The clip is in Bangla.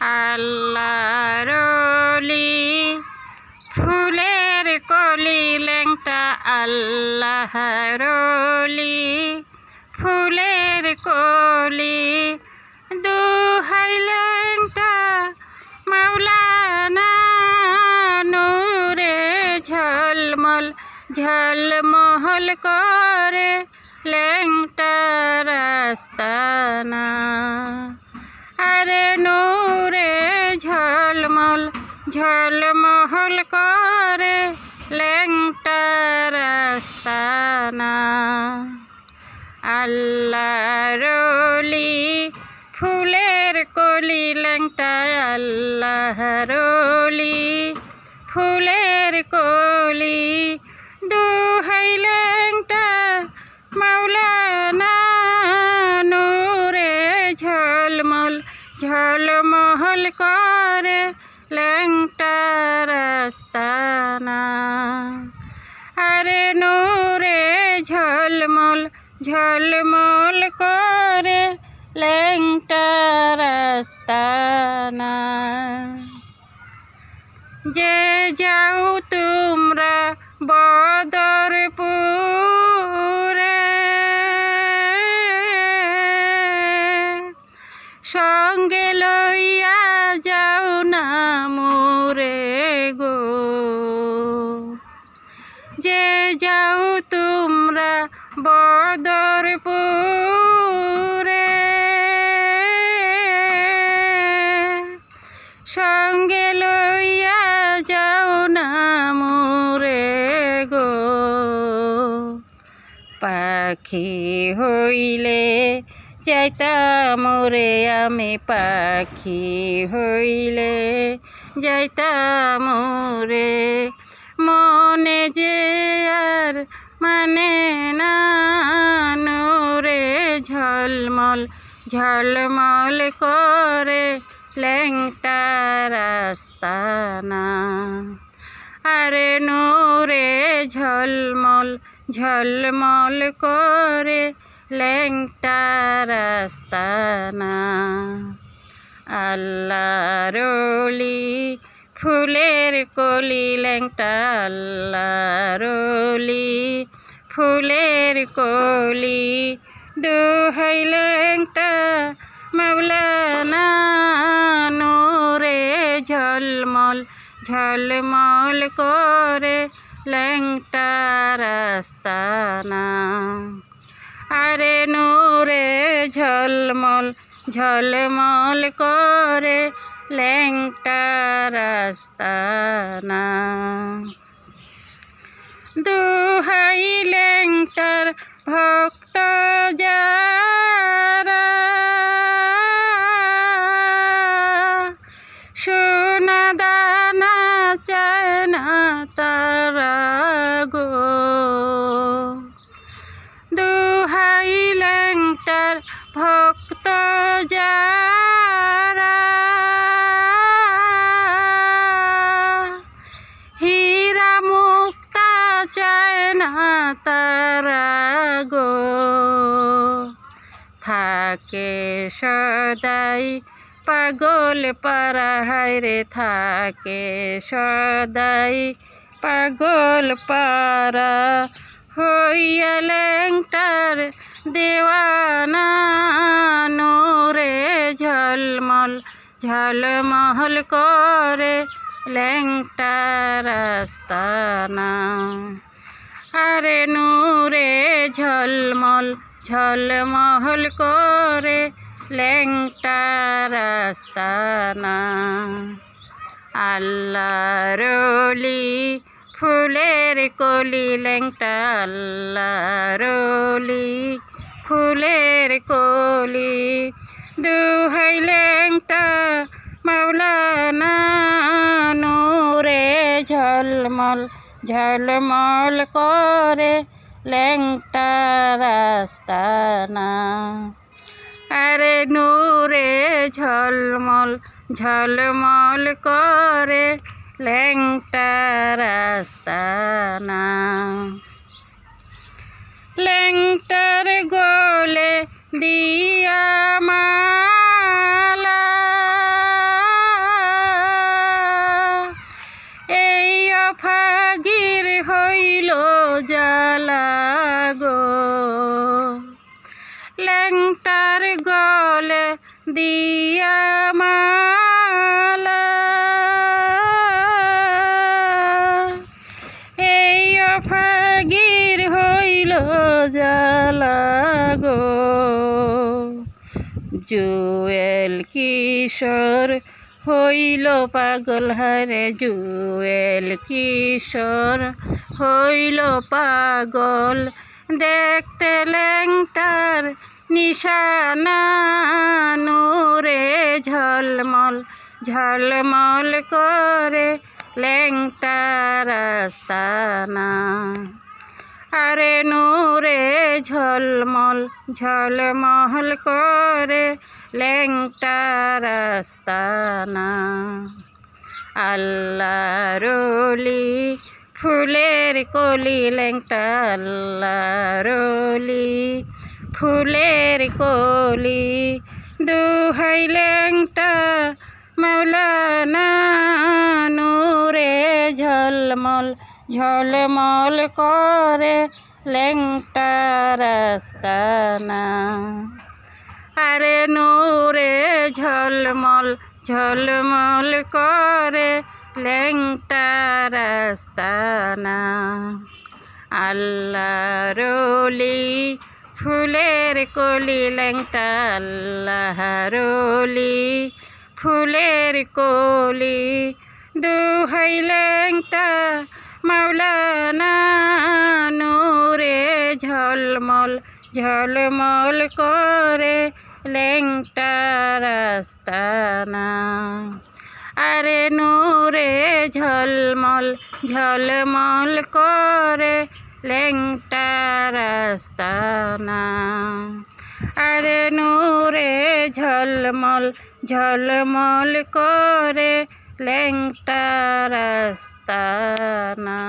আল্লাহর ওলি ফুলের কলি ল্যাংটা আল্লাহর ওলি ফুলের কলি দুহাই ল্যাংটা মাওলানা নূরে ঝলমল ঝলমহল করে ল্যাংটা রাস্তানা আরে নূরে ঝলমল ঝলমহল করে ল্যাংটা রাস্তানা আল্লাহর ওলি ফুলের কলি ল্যাংটা আল্লাহর ওলি ফুলের কলি দুহাই ল্যাংটা মাওলানা নূরে ঝলমল ঝলমহল করে ল্যাংটা রাস্তানা আরে নূরে ঝলমল ঝলমল করে ল্যাংটা রাস্তানা যে যাও তোমরা বদরপুরে সঙ্গে লইয়া যাও না মোরে গো যে যাও তোমরা বদরপুরে সঙ্গে লইয়া যাও না মোরে গো পাখি হইলে যাইতাম রে আমি পাখি হইলে যাইতাম রে মনে যে আর মানে না নূরে ঝলমল ঝলমল করে ল্যাংটা রাস্তানা আরে নূরে ঝলমল ঝলমল করে ল্যাংটা রাস্তানা আল্লাহর ওলি ফুলের কলি ল্যাংটা আল্লাহর ওলি ফুলের কলি দুহাই ল্যাংটা মাওলানা নূরে ঝলমল ঝলমল করে ল্যাংটা রাস্তানা আরে নূরে ঝলমল ঝলমল করে ল্যাংটা রাস্তানা দুহাই ল্যাংটার ভক্ত যারা সোনা দানা চায় না তারা গো দুহাই ল্যাংটার ভক্ত যারা হীরা মুক্তা চায় না তারা গো থাকে সদাই পাগল পারা হায়রে থাকে সদাই পাগল পারা হইয়া ল্যাংটার দেওয়ানা নূরে ঝলমল ঝলমহল করে ল্যাংটা রাস্তানা আরে নূরে ঝলমল ঝলমহল করে ল্যাংটা রাস্তানা আল্লাহর ওলি ফুলের কলি ল্যাংটা আল্লাহর ওলি ফুলের কলি দুহাই ল্যাংটা মাওলানা নূরে ঝলমল ঝলমল করে ল্যাংটা রাস্তানা আরে নূরে ঝলমল ঝলমল করে ল্যাংটা রাস্তানা ল্যাংটার গোলে দিয়া মালা দিয়া মালা এই অফাগির হইল জ্বালা গো জুয়েল কিশোর হইল পাগল হারে জুয়েল কিশোর হইল পাগল দেখতে ল্যাংটার নিশানা নূরে ঝলমল ঝলমল করে ল্যাংটার আস্তানা আরে নূরে ঝলমল ঝলমল করে ল্যাংটার আস্তানা আল্লাহর ওলি ফুলের কলি ল্যাংটা আল্লাহর ওলি ফুলের কলি দুহাই ল্যাংটা মৌলানা নূরে ঝলমল ঝলমল করে ল্যাংটার আস্তানা আরে নূরে ঝলমল ঝলমল করে ল্যাংটার আস্তানা আল্লাহর ওলি ফুলের কলি ল্যাংটা আল্লাহর ওলি ফুলের কলি দুহাই ল্যাংটা মৌলানা নূরে ঝলমল ঝলমল করে ল্যাংটার আস্তানা আরে নূরে ঝলমল ঝলমল করে ল্যাংটার আস্তানা আরে নূরে ঝলমল ঝলমল করে ল্যাংটার আস্তানা